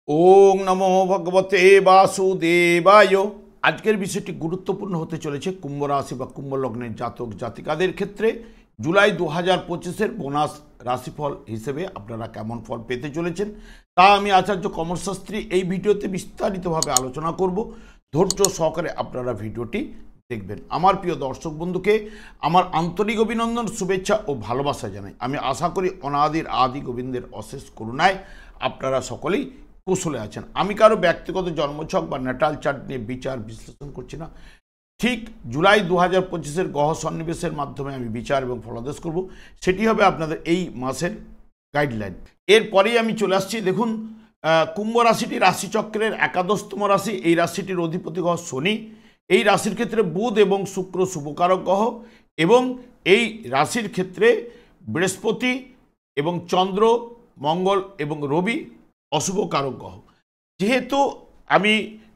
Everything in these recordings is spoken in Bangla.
ওং নমো ভগবতে বাসুদেবায়। আজকের বিষয়টি গুরুত্বপূর্ণ হতে চলেছে কুম্ভ রাশি বা কুম্ভ লগ্নের জাতক জাতিকাদের ক্ষেত্রে। জুলাই 2025-এর বোনাস রাশিফল হিসেবে আপনারা কেমন ফল পেতে চলেছেন তা আমি আচার্য কমল শাস্ত্রী এই ভিডিওতে বিস্তারিতভাবে আলোচনা করব। ধৈর্য সহকারে আপনারা ভিডিওটি দেখবেন। আমার প্রিয় দর্শক বন্ধুকে আমার আন্তরিক অভিনন্দন, শুভেচ্ছা ও ভালোবাসা জানাই। আমি আশা করি অনাদির আদি গোবিন্দের অশেষ করুণায় আপনারা সকলেই কুশলে আছেন। আমি কারো ব্যক্তিগত জন্মছক বা ন্যাটাল চার্ট নিয়ে বিচার বিশ্লেষণ করছি না। ঠিক জুলাই 2025-এর গ্রহ সন্নিবেশের মাধ্যমে আমি বিচার এবং ফলাদেশ করব, সেটি হবে আপনাদের এই মাসের গাইডলাইন। এরপরেই আমি চলে আসছি। দেখুন, কুম্ভ রাশিটি রাশিচক্রের একাদশতম রাশি। এই রাশিটির অধিপতি গ্রহ শনি। এই রাশির ক্ষেত্রে বুধ এবং শুক্র শুভকারক গ্রহ, এবং এই রাশির ক্ষেত্রে বৃহস্পতি এবং চন্দ্র, মঙ্গল এবং রবি অশুভ কারক গ্রহ। যেহেতু আমি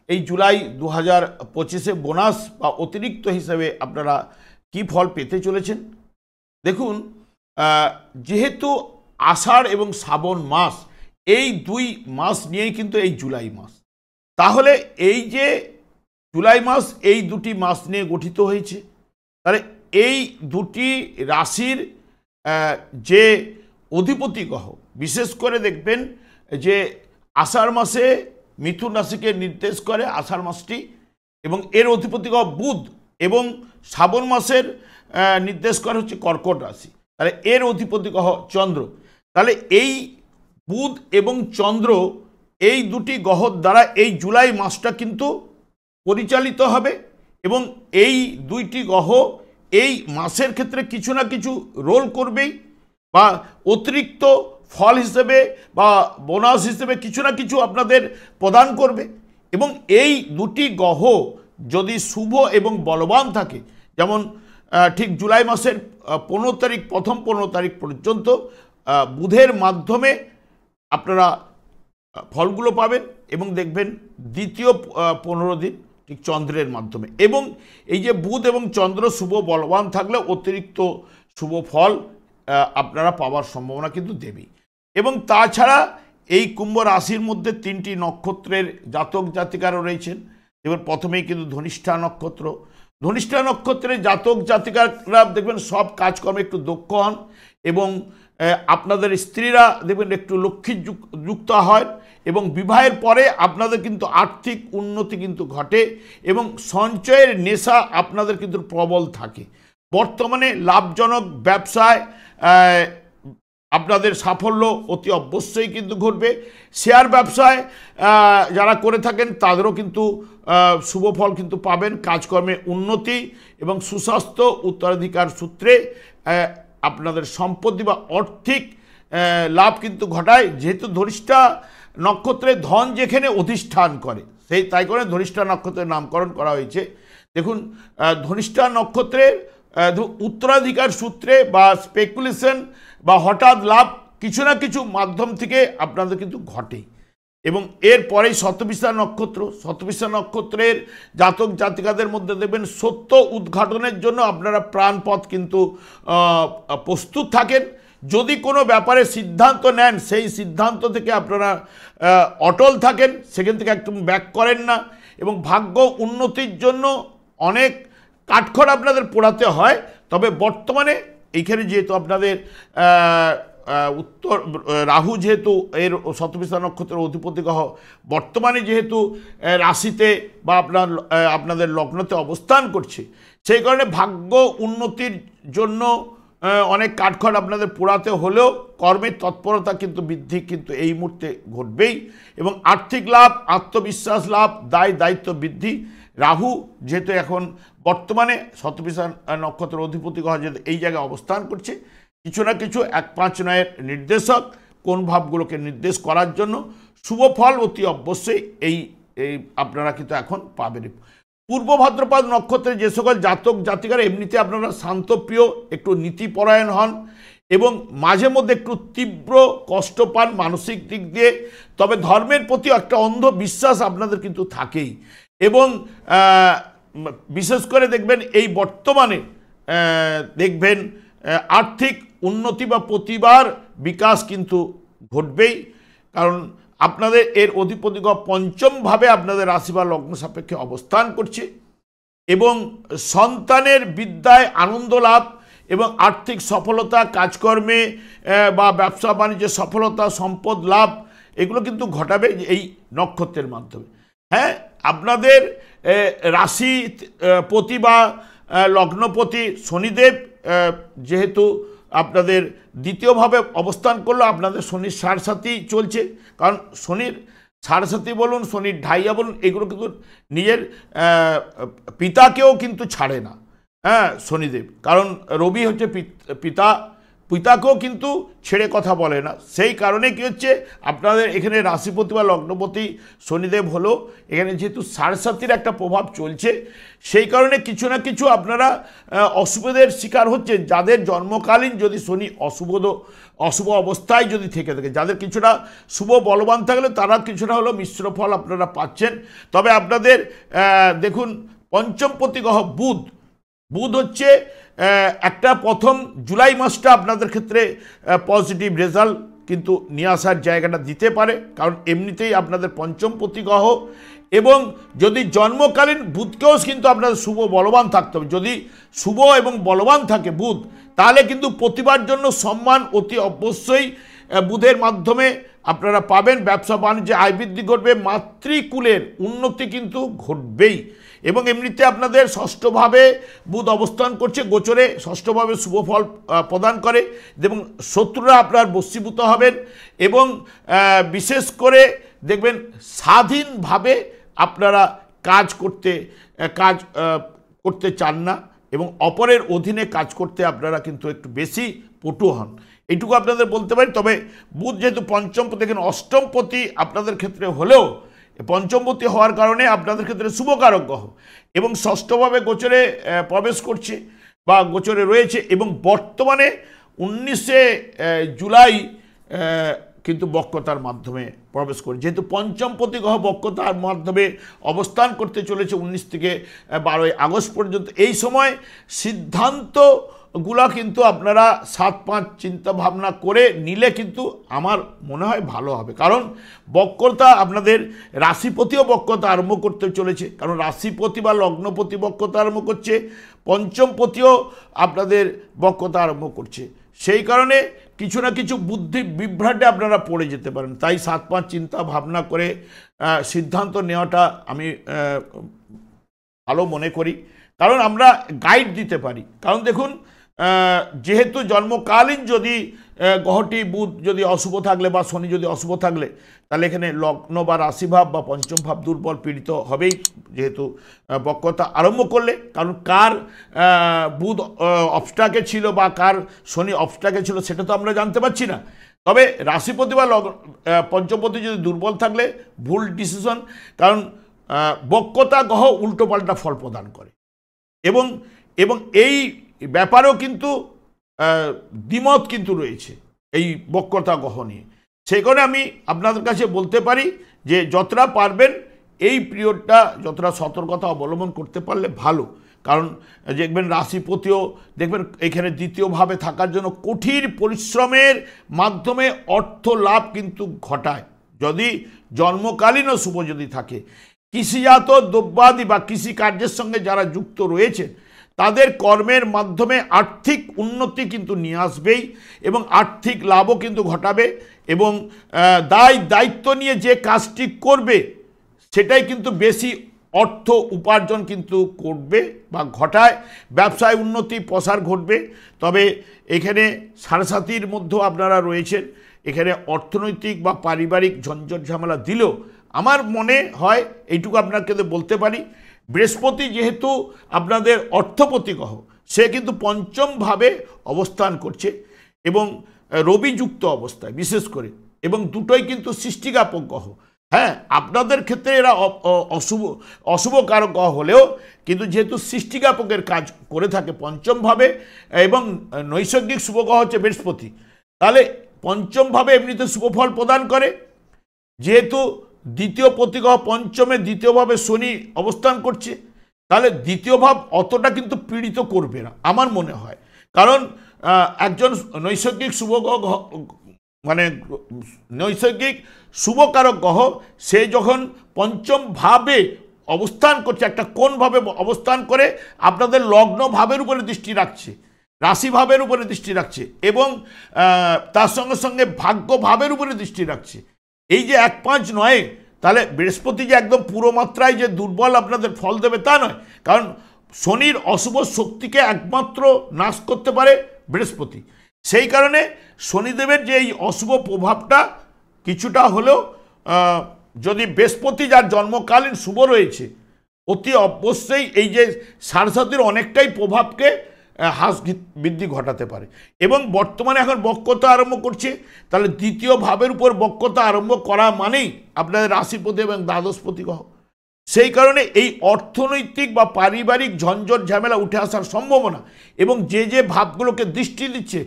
এই জুলাই 2025-এ বোনাস বা অতিরিক্ত হিসাবে আপনারা কি ফল পেতে চলেছেন দেখুন, যেহেতু আষাঢ় এবং শ্রাবণ মাস, এই দুই মাস নিয়েই কিন্তু এই জুলাই মাস, তাহলে এই যে জুলাই মাস এই দুটি মাস নিয়ে গঠিত হয়েছে, তাহলে এই দুটি রাশির যে অধিপতি গ্রহ, বিশেষ করে দেখবেন যে আষাঢ় মাসে মিথুন রাশিকে নির্দেশ করে আষাঢ় মাসটি, এবং এর অধিপতি গ্রহ বুধ, এবং শ্রাবণ মাসের নির্দেশ করে হচ্ছে কর্কট রাশি, তাহলে এর অধিপতি গ্রহ চন্দ্র। তাহলে এই বুধ এবং চন্দ্র, এই দুটি গ্রহর দ্বারা এই জুলাই মাসটা কিন্তু পরিচালিত হবে, এবং এই দুইটি গ্রহ এই মাসের ক্ষেত্রে কিছু না কিছু রোল করবেই, বা অতিরিক্ত ফল হিসেবে বা বোনাস হিসেবে কিছু না কিছু আপনাদের প্রদান করবে। এবং এই দুটি গ্রহ যদি শুভ এবং বলবান থাকে, যেমন ঠিক জুলাই মাসের 15 তারিখ, প্রথম 15 তারিখ পর্যন্ত বুধের মাধ্যমে আপনারা ফলগুলো পাবেন, এবং দেখবেন দ্বিতীয় 15 দিন ঠিক চন্দ্রের মাধ্যমে। এবং এই যে বুধ এবং চন্দ্র শুভ বলবান থাকলে অতিরিক্ত শুভ ফল আপনারা পাওয়ার সম্ভাবনা কিন্তু দেবেই। এবং তাছাড়া এই কুম্ভ রাশির মধ্যে 3টি নক্ষত্রের জাতক জাতিকারা রয়েছেন। এবার প্রথমেই কিন্তু ধনিষ্ঠা নক্ষত্র। ধনিষ্ঠা নক্ষত্রের জাতক জাতিকারা দেখবেন সব কাজকর্মে একটু দক্ষ হন, এবং আপনাদের স্ত্রীরা দেখবেন একটু লক্ষ্মী যুক্ত হয়, এবং বিবাহের পরে আপনাদের কিন্তু আর্থিক উন্নতি কিন্তু ঘটে, এবং সঞ্চয়ের নেশা আপনাদের কিন্তু প্রবল থাকে। বর্তমানে লাভজনক ব্যবসায় আপনাদের সাফল্য অতি অবশ্যই কিন্তু ঘটবে। শেয়ার ব্যবসায় যারা করে থাকেন তাদেরও কিন্তু শুভ ফল কিন্তু পাবেন। কাজকর্মে উন্নতি এবং সুস্বাস্থ্য, উত্তরাধিকার সূত্রে আপনাদের সম্পত্তি বা আর্থিক লাভ কিন্তু ঘটায়। যেহেতু ধনিষ্ঠা নক্ষত্রে ধন যেখানে অধিষ্ঠান করে, তাই করে ধনিষ্ঠা নক্ষত্রের নামকরণ করা হয়েছে। দেখুন, ধনিষ্ঠা নক্ষত্রের উত্তরাধিকার সূত্রে বা স্পেকুলেশন বা হঠাৎ লাভ কিছু না কিছু মাধ্যম থেকে আপনাদের কিন্তু ঘটে। এবং এরপরেই শতবিশা নক্ষত্র। শতবিশা নক্ষত্রের জাতক জাতিকাদের মধ্যে দেখবেন সত্য উদ্ঘাটনের জন্য আপনারা প্রাণপথ কিন্তু প্রস্তুত থাকেন। যদি কোনো ব্যাপারে সিদ্ধান্ত নেন, সেই সিদ্ধান্ত থেকে আপনারা অটল থাকেন, সেখান থেকে একদম ব্যাক করেন না। এবং ভাগ্য উন্নতির জন্য অনেক কাঠখড় আপনাদের পোড়াতে হয়। তবে বর্তমানে এইখানে যেহেতু আপনাদের উত্তর রাহু, যেহেতু এর শতবিশা নক্ষত্রের অধিপতি গ্রহ বর্তমানে যেহেতু রাশিতে বা আপনাদের লগ্নতে অবস্থান করছে, সেই কারণে ভাগ্য উন্নতির জন্য অনেক কাঠখড় আপনাদের পোড়াতে হলেও কর্মের তৎপরতা কিন্তু বৃদ্ধি কিন্তু এই মুহূর্তে ঘটবেই। এবং আর্থিক লাভ, আত্মবিশ্বাস লাভ, দায়িত্ব বৃদ্ধি। রাহু যেহেতু এখন বর্তমানে শতবিশা নক্ষত্রের অধিপতি গ্রহ যেহেতু এই জায়গায় অবস্থান করছে, কিছু না কিছু 1-5-9-এর নির্দেশক কোন ভাবগুলোকে নির্দেশ করার জন্য শুভ ফল অতি অবশ্যই এই আপনারা কিন্তু এখন পাবেন। পূর্ব ভাদ্রপদ নক্ষত্রে যে সকল জাতক জাতিকারা এমনিতে আপনারা শান্তপ্রিয়, একটু নীতিপরায়ণ হন, এবং মাঝে মধ্যে একটু তীব্র কষ্ট পান মানসিক দিক দিয়ে, তবে ধর্মের প্রতি একটা অন্ধ বিশ্বাস আপনাদের কিন্তু থাকেই। এবং বিশেষ করে দেখবেন এই বর্তমানে দেখবেন আর্থিক উন্নতি বা প্রতিবার বিকাশ কিন্তু ঘটবেই, কারণ আপনাদের এর অধিপতি গ্রহ পঞ্চমভাবে আপনাদের রাশি বা লগ্ন সাপেক্ষে অবস্থান করছে এবং সন্তানের বিদ্যায় আনন্দ লাভ এবং আর্থিক সফলতা, কাজকর্মে বা ব্যবসা বাণিজ্যে সফলতা, সম্পদ লাভ এগুলো কিন্তু ঘটাবে এই নক্ষত্রের মাধ্যমে। হ্যাঁ, আপনাদের রাশি পতি বা লগ্নপতি শনিদেব যেহেতু আপনাদের দ্বিতীয়ভাবে অবস্থান করলো, আপনাদের শনির সাড়সাতি চলছে, কারণ শনির সাড়সাতি বলুন, শনির ঢাইয়া বলুন, এগুলো কিন্তু নিজের পিতাকেও কিন্তু ছাড়ে না। হ্যাঁ, শনিদেব, কারণ রবি হচ্ছে পিতাকেও কিন্তু ছেড়ে কথা বলে না। সেই কারণে কি হচ্ছে, আপনাদের এখানে রাশিপতি বা লগ্নপতি শনিদেব হলো, এখানে যেহেতু সাড়সাতির একটা প্রভাব চলছে, সেই কারণে কিছু না কিছু আপনারা অশুভদের শিকার হচ্ছেন। যাদের জন্মকালীন যদি শনি অশুভ অবস্থায় যদি থেকে থাকে, যাদের কিছুটা শুভ বলবান থাকলে তারা কিছুটা হলো মিশ্র ফল আপনারা পাচ্ছেন। তবে আপনাদের দেখুন, পঞ্চমপতি গ্রহ বুধ হচ্ছে একটা প্রথম জুলাই মাসটা আপনাদের ক্ষেত্রে পজিটিভ রেজাল্ট কিন্তু নিয়ে আসার জায়গাটা দিতে পারে, কারণ এমনিতেই আপনাদের পঞ্চমপতি গ্রহ এবং যদি জন্মকালীন বুধকেও কিন্তু আপনাদের শুভ বলবান থাকতে হবে। যদি শুভ এবং বলবান থাকে বুধ, তাহলে কিন্তু প্রতিবার জন্য সম্মান অতি অবশ্যই বুধের মাধ্যমে আপনারা পাবেন। ব্যবসা বাণিজ্যে আয় বৃদ্ধি ঘটবে, মাতৃকুলের উন্নতি কিন্তু ঘটবেই। এবং এমনিতে আপনাদের ষষ্ঠভাবে বুধ অবস্থান করছে গোচরে, ষষ্ঠভাবে শুভ ফল প্রদান করে এবং শত্রুরা আপনার বশীভূত হবেন এবং বিশেষ করে দেখবেন স্বাধীনভাবে আপনারা কাজ করতে চান না এবং অপরের অধীনে কাজ করতে আপনারা কিন্তু একটু বেশি পটু হন, এইটুকু আপনাদের বলতে পারি। তবে বুধ যেহেতু পঞ্চমপতি, এখানে অষ্টমপতি আপনাদের ক্ষেত্রে হলেও পঞ্চমপতি হওয়ার কারণে আপনাদের ক্ষেত্রে শুভকারক গ্রহ এবং ষষ্ঠভাবে গোচরে প্রবেশ করছে বা গোচরে রয়েছে এবং বর্তমানে 19শে জুলাই কিন্তু বক্রতার মাধ্যমে প্রবেশ করে। যেহেতু পঞ্চমপতি গ্রহ বক্রতার মাধ্যমে অবস্থান করতে চলেছে 19 থেকে 12ই আগস্ট পর্যন্ত, এই সময় সিদ্ধান্তগুলা কিন্তু আপনারা 7-5 চিন্তা ভাবনা করে নিলে কিন্তু আমার মনে হয় ভালো হবে। কারণ বক্রতা আপনাদের রাশিপতিও বক্রতা আরম্ভ করতে চলেছে, কারণ রাশিপতি বা লগ্নপতি বক্রতা আরম্ভ করছে, পঞ্চমপতিও আপনাদের বক্রতা আরম্ভ করছে। সেই কারণে কিছু না কিছু বুদ্ধি বিভ্রাটে আপনারা পড়ে যেতে পারেন। তাই 7-5 চিন্তা ভাবনা করে সিদ্ধান্ত নেওয়াটা আমি ভালো মনে করি, কারণ আমরা গাইড দিতে পারি। কারণ দেখুন, যেহেতু জন্মকালীন যদি গ্রহটি বুধ যদি অশুভ থাকলে বা শনি যদি অশুভ থাকলে, তাহলে এখানে লগ্ন বা রাশিভাব বা পঞ্চম ভাব দুর্বল পীড়িত হবেই, যেহেতু বক্রতা আরম্ভ করলে। কারণ কার বুধ অবস্টাকে ছিল বা কার শনি অবস্টাকে ছিল সেটা তো আমরা জানতে পারছি না। তবে রাশিপতি বা পঞ্চমপতি যদি দুর্বল থাকলে ভুল ডিসিশন, কারণ বক্রতা গ্রহ উল্টোপাল্টা ফল প্রদান করে এবং এই ব্যাপারেও কিন্তু দ্বিমত কিন্তু রয়েছে এই বক্রতা গ্রহ নিয়ে। সেই কারণে আমি আপনাদের কাছে বলতে পারি যে যতটা পারবেন এই পিরিয়ডটা যতটা সতর্কতা অবলম্বন করতে পারলে ভালো। কারণ দেখবেন রাশিপতিও দেখবেন এখানে দ্বিতীয়ভাবে থাকার জন্য কঠিন পরিশ্রমের মাধ্যমে অর্থ লাভ কিন্তু ঘটায়, যদি জন্মকালীনও শুভ যদি থাকে। কৃষিজাত দ্রব্যাদি বা কৃষি কার্যের সঙ্গে যারা যুক্ত রয়েছে তাদের কর্মের মাধ্যমে আর্থিক উন্নতি কিন্তু নিয়ে আসবেই এবং আর্থিক লাভও কিন্তু ঘটাবে এবং দায়িত্ব নিয়ে যে কাজটি করবে সেটাই কিন্তু বেশি অর্থ উপার্জন কিন্তু করবে বা ঘটায়, ব্যবসায় উন্নতি প্রসার ঘটবে। তবে এখানে সাড়সাতির মধ্যেও আপনারা রয়েছেন, এখানে অর্থনৈতিক বা পারিবারিক ঝঞ্ঝট ঝামেলা দিলেও আমার মনে হয় এইটুকু আপনাকে বলতে পারি, বৃহস্পতি যেহেতু আপনাদের অর্থপতি গ্রহ, সে কিন্তু পঞ্চমভাবে অবস্থান করছে এবং রবিযুক্ত অবস্থায় বিশেষ করে, এবং দুটোই কিন্তু সৃষ্টিকারক গ্রহ। হ্যাঁ, আপনাদের ক্ষেত্রে এরা অশুভ কারক গ্রহ হলেও কিন্তু যেহেতু সৃষ্টিকারকের কাজ করে থাকে পঞ্চমভাবে এবং নৈসর্গিক শুভ গ্রহ হচ্ছে বৃহস্পতি, তাহলে পঞ্চমভাবে এমনিতে শুভ ফল প্রদান করে। যেহেতু দ্বিতীয় প্রতিগ্রহ পঞ্চমে দ্বিতীয়ভাবে শনি অবস্থান করছে, তাহলে দ্বিতীয় ভাব অতটা কিন্তু পীড়িত করবে না আমার মনে হয়। কারণ একজন নৈসর্গিক শুভ গ্রহ মানে নৈসর্গিক শুভকারক গ্রহ সে যখন পঞ্চম ভাবে অবস্থান করছে, একটা কোন ভাবে অবস্থান করে আপনাদের লগ্ন ভাবের উপরে দৃষ্টি রাখছে, রাশি ভাবের উপরে দৃষ্টি রাখছে এবং তার সঙ্গে সঙ্গে ভাগ্য ভাবের উপরে দৃষ্টি রাখছে। এই যে 1-5-9, তাহলে বৃহস্পতি যে একদম পুরো মাত্রায় যে দুর্বল আপনাদের ফল দেবে তা নয়, কারণ শনির অশুভ শক্তিকে একমাত্র নাশ করতে পারে বৃহস্পতি। সেই কারণে শনিদেবের যে এই অশুভ প্রভাবটা কিছুটা হলেও যদি বৃহস্পতি যার জন্মকালীন শুভ রয়েছে, অতি অবশ্যই এই যে সারসাতির অনেকটাই প্রভাবকে হ্রাস বৃদ্ধি ঘটাতে পারে। এবং বর্তমানে এখন বক্রতা আরম্ভ করছে, তাহলে দ্বিতীয় ভাবের উপর বক্রতা আরম্ভ করা মানেই আপনাদের রাশিপতি এবং দ্বাদশপতি গ্রহ। সেই কারণে এই অর্থনৈতিক বা পারিবারিক ঝঞ্ঝট ঝামেলা উঠে আসার সম্ভাবনা এবং যে যে ভাবগুলোকে দৃষ্টি দিচ্ছে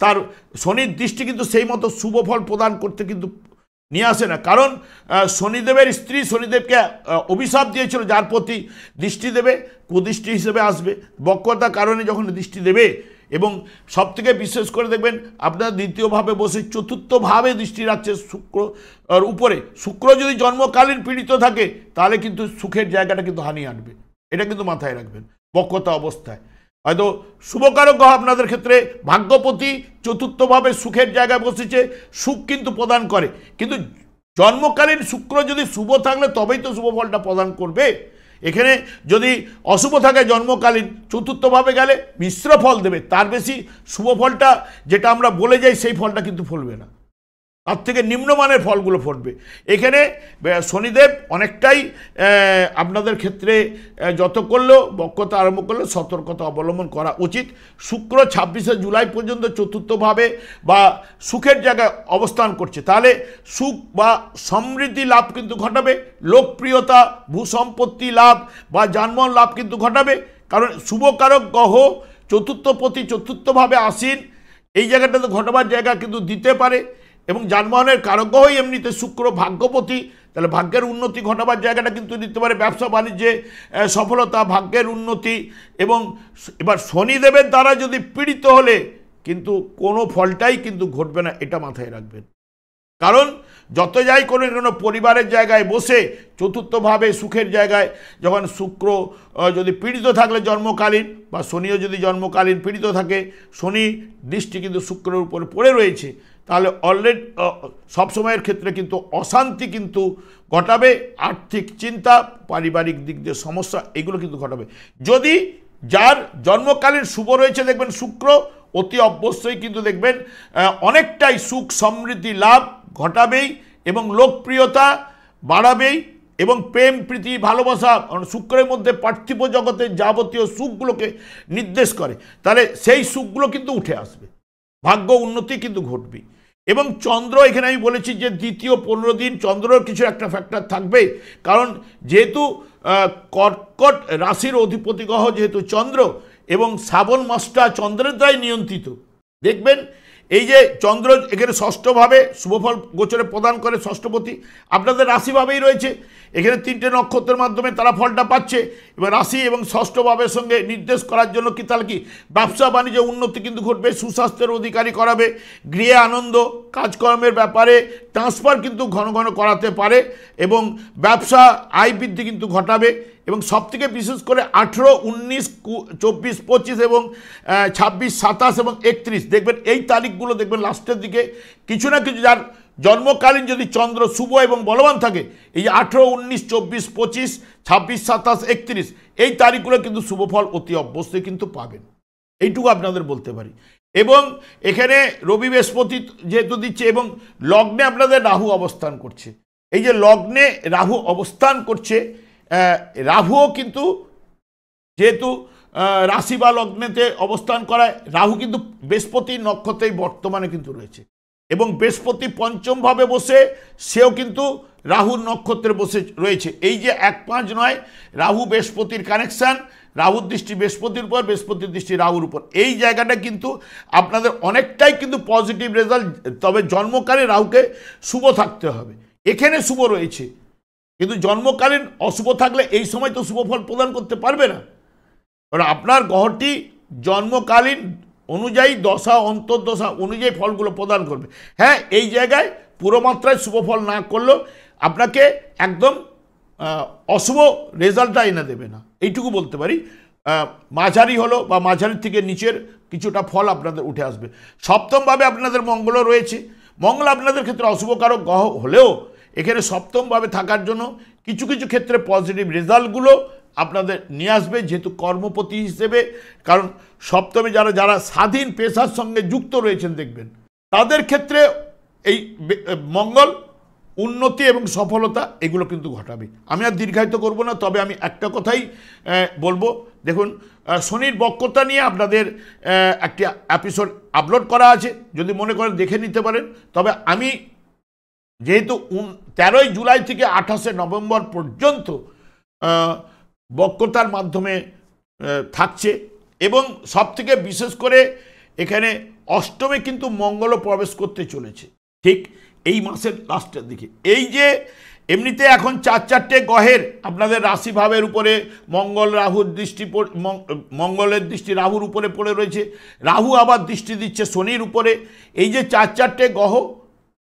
তার শনির দৃষ্টি কিন্তু সেই মতো শুভ ফল প্রদান করতে কিন্তু নিয়ে আসে না, কারণ শনিদেবের স্ত্রী শনিদেবকে অভিশাপ দিয়েছিল যার প্রতি দৃষ্টি দেবে কুদৃষ্টি হিসেবে আসবে, বক্রতার কারণে যখন দৃষ্টি দেবে। এবং সবথেকে বিশেষ করে দেখবেন আপনার দ্বিতীয়ভাবে বসে চতুর্থভাবে দৃষ্টি রাখছে শুক্র উপরে। শুক্র যদি জন্মকালীন পীড়িত থাকে তাহলে কিন্তু সুখের জায়গাটা কিন্তু হানি আনবে, এটা কিন্তু মাথায় রাখবেন বক্রতা অবস্থায়। হয়তো শুভকারক গ্রহ আপনাদের ক্ষেত্রে ভাগ্যপতি চতুর্থভাবে সুখের জায়গায় বসেছে, সুখ কিন্তু প্রদান করে, কিন্তু জন্মকালীন শুক্র যদি শুভ থাকলে তবেই তো শুভ ফলটা প্রদান করবে। এখানে যদি অশুভ থাকে জন্মকালীন চতুর্থভাবে গেলে মিশ্র ফল দেবে, তার বেশি শুভ ফলটা যেটা আমরা বলে যাই সেই ফলটা কিন্তু ফলবে না, তার থেকে নিম্নমানের ফলগুলো ফুটবে। এখানে শনিদেব অনেকটাই আপনাদের ক্ষেত্রে যত করলেও বক্রতা আরম্ভ করলে সতর্কতা অবলম্বন করা উচিত। শুক্র 26শে জুলাই পর্যন্ত চতুর্থভাবে বা সুখের জায়গায় অবস্থান করছে, তাহলে সুখ বা সমৃদ্ধি লাভ কিন্তু ঘটাবে, লোকপ্রিয়তা ভূসম্পত্তি লাভ বা যানবাহন লাভ কিন্তু ঘটাবে, কারণ শুভকারক গ্রহ চতুর্থপতি চতুর্থভাবে আসীন, এই জায়গাটাতে ঘটাবার জায়গা কিন্তু দিতে পারে। এবং যানবাহনের কারক গ্রহই এমনিতে শুক্র ভাগ্যপতি, তাহলে ভাগ্যের উন্নতি ঘটাবার জায়গাটা কিন্তু দিতে পারে, ব্যবসা বাণিজ্যে সফলতা, ভাগ্যের উন্নতি। এবং এবার শনিদেবের দ্বারা যদি পীড়িত হলে কিন্তু কোনো ফলটাই কিন্তু ঘটবে না, এটা মাথায় রাখবেন। কারণ যত যাই কোনো পরিবারের জায়গায় বসে চতুর্থভাবে সুখের জায়গায় যখন শুক্র যদি পীড়িত থাকলে জন্মকালীন বা শনিও যদি জন্মকালীন পীড়িত থাকে, শনি দৃষ্টি কিন্তু শুক্রের উপরে পড়ে রয়েছে, তাহলে অলরেডি সবসময়ের ক্ষেত্রে কিন্তু অশান্তি কিন্তু ঘটাবে, আর্থিক চিন্তা, পারিবারিক দিক দিয়ে সমস্যা এগুলো কিন্তু ঘটাবে। যদি যার জন্মকালীন শুভ রয়েছে দেখবেন শুক্র, অতি অবশ্যই কিন্তু দেখবেন অনেকটাই সুখ সমৃদ্ধি লাভ ঘটাবেই এবং লোকপ্রিয়তা বাড়াবেই এবং প্রেম প্রীতি ভালোবাসা শুক্রের মধ্যে পার্থিব জগতের যাবতীয় সুখগুলোকে নির্দেশ করে, তাহলে সেই সুখগুলো কিন্তু উঠে আসবে, ভাগ্য উন্নতি কিন্তু ঘটবে। এবং চন্দ্র এখানে আমি বলেছি যে দ্বিতীয় 15 দিন চন্দ্রর কিছু একটা ফ্যাক্টর থাকবে, কারণ যেহেতু কর্কট রাশির অধিপতি গ্রহ যেহেতু চন্দ্র এবং শ্রাবণ মাসটা চন্দ্রের দ্বারাই নিয়ন্ত্রিত, দেখবেন এই যে চন্দ্র এখানে ষষ্ঠভাবে শুভফল গোচরে প্রদান করে, ষষ্ঠপতি আপনাদের রাশিভাবেই রয়েছে, এখানে 3টে নক্ষত্রের মাধ্যমে তারা ফলটা পাচ্ছে। এবার রাশি এবং ষষ্ঠভাবের সঙ্গে নির্দেশ করার জন্য কি তাহলে কি ব্যবসা বাণিজ্য উন্নতি কিন্তু ঘটবে, সুস্বাস্থ্যের অধিকারী করাবে, গৃহে আনন্দ, কাজকর্মের ব্যাপারে ট্রান্সফার কিন্তু ঘন ঘন করাতে পারে এবং ব্যবসা আয় বৃদ্ধি কিন্তু ঘটাবে। এবং সবথেকে বিশেষ করে 18, 19, 24, 25 এবং 26, 27 এবং 31 দেখবেন এই তারিখগুলো দেখবেন লাস্টের দিকে কিছু না কিছু, যার জন্মকালীন যদি চন্দ্র শুভ এবং বলবান থাকে, এই যে 18, 19, 24, 25, 26, 27, 31 এই তারিখগুলো কিন্তু শুভ ফল অতি অবশ্যই কিন্তু পাবেন, এইটুকু আপনাদের বলতে পারি। এবং এখানে রবি বৃহস্পতি যেহেতু দিচ্ছে এবং লগ্নে আপনাদের রাহু অবস্থান করছে, এই যে লগ্নে রাহু অবস্থান করছে, রাহুও কিন্তু যেহেতু রাশি বা লগ্নেতে অবস্থান করায়, রাহু কিন্তু বৃহস্পতির নক্ষত্রেই বর্তমানে কিন্তু রয়েছে এবং বৃহস্পতি পঞ্চমভাবে বসে সেও কিন্তু রাহুর নক্ষত্রে বসে রয়েছে। এই যে 1-5-9 রাহু বৃহস্পতির কানেকশান, রাহুর দৃষ্টি বৃহস্পতির উপর, বৃহস্পতির দৃষ্টি রাহুর উপর, এই জায়গাটা কিন্তু আপনাদের অনেকটাই কিন্তু পজিটিভ রেজাল্ট। তবে জন্মকালে রাহুকে শুভ থাকতে হবে, এখানে শুভ রয়েছে, কিন্তু জন্মকালীন অশুভ থাকলে এই সময় তো শুভ ফল প্রদান করতে পারবে না। কারণ আপনার গ্রহটি জন্মকালীন অনুযায়ী দশা অন্তর্দশা অনুযায়ী ফলগুলো প্রদান করবে। হ্যাঁ, এই জায়গায় পুরো মাত্রায় শুভ ফল না করলেও আপনাকে একদম অশুভ রেজাল্টটা এনে দেবে না, এইটুকু বলতে পারি। মাঝারি হলো বা মাঝারির থেকে নিচের কিছুটা ফল আপনাদের উঠে আসবে। সপ্তমভাবে আপনাদের মঙ্গলও রয়েছে। মঙ্গল আপনাদের ক্ষেত্রে অশুভকারক গ্রহ হলেও এখানে সপ্তমভাবে থাকার জন্য কিছু কিছু ক্ষেত্রে পজিটিভ রেজাল্টগুলো আপনাদের নিয়ে আসবে, যেহেতু কর্মপতি হিসেবে। কারণ সপ্তমে যারা যারা স্বাধীন পেশার সঙ্গে যুক্ত রয়েছেন দেখবেন তাদের ক্ষেত্রে এই মঙ্গল উন্নতি এবং সফলতা এগুলো কিন্তু ঘটাবে। আমি আর দীর্ঘায়িত করব না, তবে আমি একটা কথাই বলবো। দেখুন, শনির বক্রতা নিয়ে আপনাদের একটি এপিসোড আপলোড করা আছে, যদি মনে করেন দেখে নিতে পারেন। তবে আমি যেহেতু 13ই জুলাই থেকে 28শে নভেম্বর পর্যন্ত বক্রতার মাধ্যমে থাকছে, এবং সবথেকে বিশেষ করে এখানে অষ্টমে কিন্তু মঙ্গলও প্রবেশ করতে চলেছে ঠিক এই মাসের লাস্টের দিকে। এই যে এমনিতে এখন 4 গ্রহের আপনাদের রাশিভাবের উপরে মঙ্গল রাহুর দৃষ্টি, মঙ্গলের দৃষ্টি রাহুর উপরে পড়ে রয়েছে, রাহু আবার দৃষ্টি দিচ্ছে শনির উপরে। এই যে 4 গ্রহ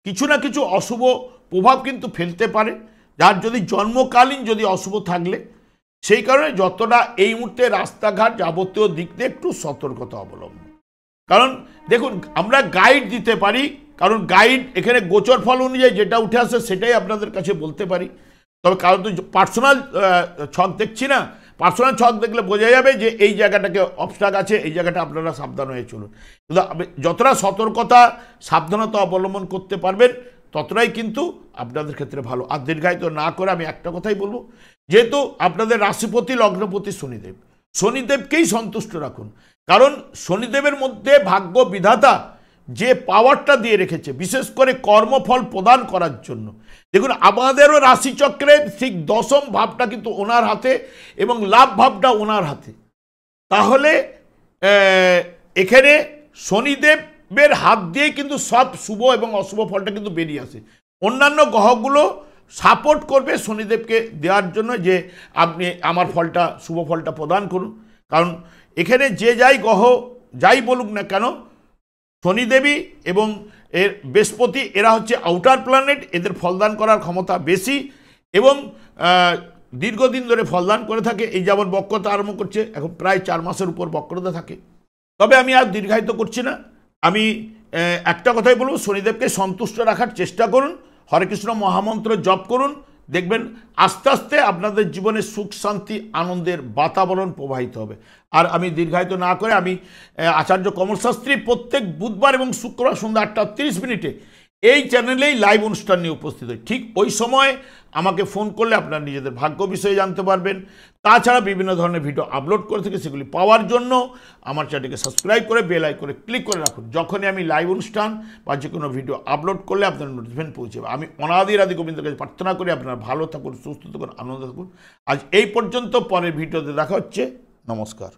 কিছু না কিছু অশুভ প্রভাব কিন্তু ফেলতে পারে, যার যদি জন্মকালীন যদি অশুভ থাকলে, সেই কারণে যতটা এই মুহূর্তে রাস্তাঘাট যাবতীয় দিক দিয়ে একটু সতর্কতা অবলম্বন। কারণ দেখুন, আমরা গাইড দিতে পারি, কারণ গাইড এখানে গোচর ফল অনুযায়ী যেটা উঠে আসে সেটাই আপনাদের কাছে বলতে পারি। তবে কারণ তো পার্সোনাল ছক দেখছি না, পার্সোনাল ছক দেখলে বোঝা যাবে যে এই জায়গাটাকে অবস্ট্রাক আছে, এই জায়গাটা আপনারা সাবধান হয়ে চলুন। কিন্তু যতটা সতর্কতা সাবধানতা অবলম্বন করতে পারবেন ততটাই কিন্তু আপনাদের ক্ষেত্রে ভালো। আর দীর্ঘায়িত না করে আমি একটা কথাই বলবো, যেহেতু আপনাদের রাশিপতি লগ্নপতি শনিদেব, শনিদেবকেই সন্তুষ্ট রাখুন। কারণ শনিদেবের মধ্যে ভাগ্য বিধাতা যে পাওয়ারটা দিয়ে রেখেছে বিশেষ করে কর্মফল প্রদান করার জন্য। দেখুন, আমাদেরও রাশিচক্রের ঠিক 10ম ভাবটা কিন্তু ওনার হাতে এবং লাভ ভাবটা ওনার হাতে। তাহলে এখানে শনিদেবের হাত দিয়ে কিন্তু সব শুভ এবং অশুভ ফলটা কিন্তু বেরিয়ে আসে। অন্যান্য গ্রহগুলো সাপোর্ট করবে শনিদেবকে দেওয়ার জন্য যে আপনি আমার ফলটা শুভ ফলটা প্রদান করুন। কারণ এখানে যে যাই গ্রহ যাই বলুক না কেন, শনিদেবী এবং এর বৃহস্পতি এরা হচ্ছে আউটার প্ল্যানেট, এদের ফলদান করার ক্ষমতা বেশি এবং দীর্ঘদিন ধরে ফলদান করে থাকে। এই যেমন বক্রতা আরম্ভ করছে, এখন প্রায় 4 মাসের উপর বক্রতা থাকে। তবে আমি আর দীর্ঘায়িত করছি না, আমি একটা কথাই বলবো, শনিদেবকে সন্তুষ্ট রাখার চেষ্টা করুন, হরে কৃষ্ণ মহামন্ত্র জপ করুন, দেখবেন আস্তে আস্তে আপনাদের জীবনে সুখ শান্তি আনন্দের বাতাবরণ প্রবাহিত হবে। আর আমি দীর্ঘায়িত না করে আমি আচার্য কমল শাস্ত্রী প্রত্যেক বুধবার এবং শুক্রবার সন্ধ্যা 8:30 এই চ্যানেলেই লাইভ অনুষ্ঠান নিয়ে উপস্থিত হই। ঠিক ওই সময় আমাকে ফোন করলে আপনারা নিজেদের ভাগ্য বিষয়ে জানতে পারবেন। তাছাড়া বিভিন্ন ধরনের ভিডিও আপলোড করে থেকে সেগুলি পাওয়ার জন্য আমার চ্যানেলকে সাবস্ক্রাইব করে বেল আইকনে ক্লিক করে রাখুন। যখনই আমি লাইভ অনুষ্ঠান বা যে কোনো ভিডিও আপলোড করলে আপনার নোটিফিকেশন পৌঁছে যাবে। আমি অনাদি রাধি গোবিন্দের কাছে প্রার্থনা করি আপনারা ভালো থাকুন, সুস্থ থাকুন, আনন্দ থাকুন। আজ এই পর্যন্ত, পরের ভিডিওতে দেখা হচ্ছে। নমস্কার।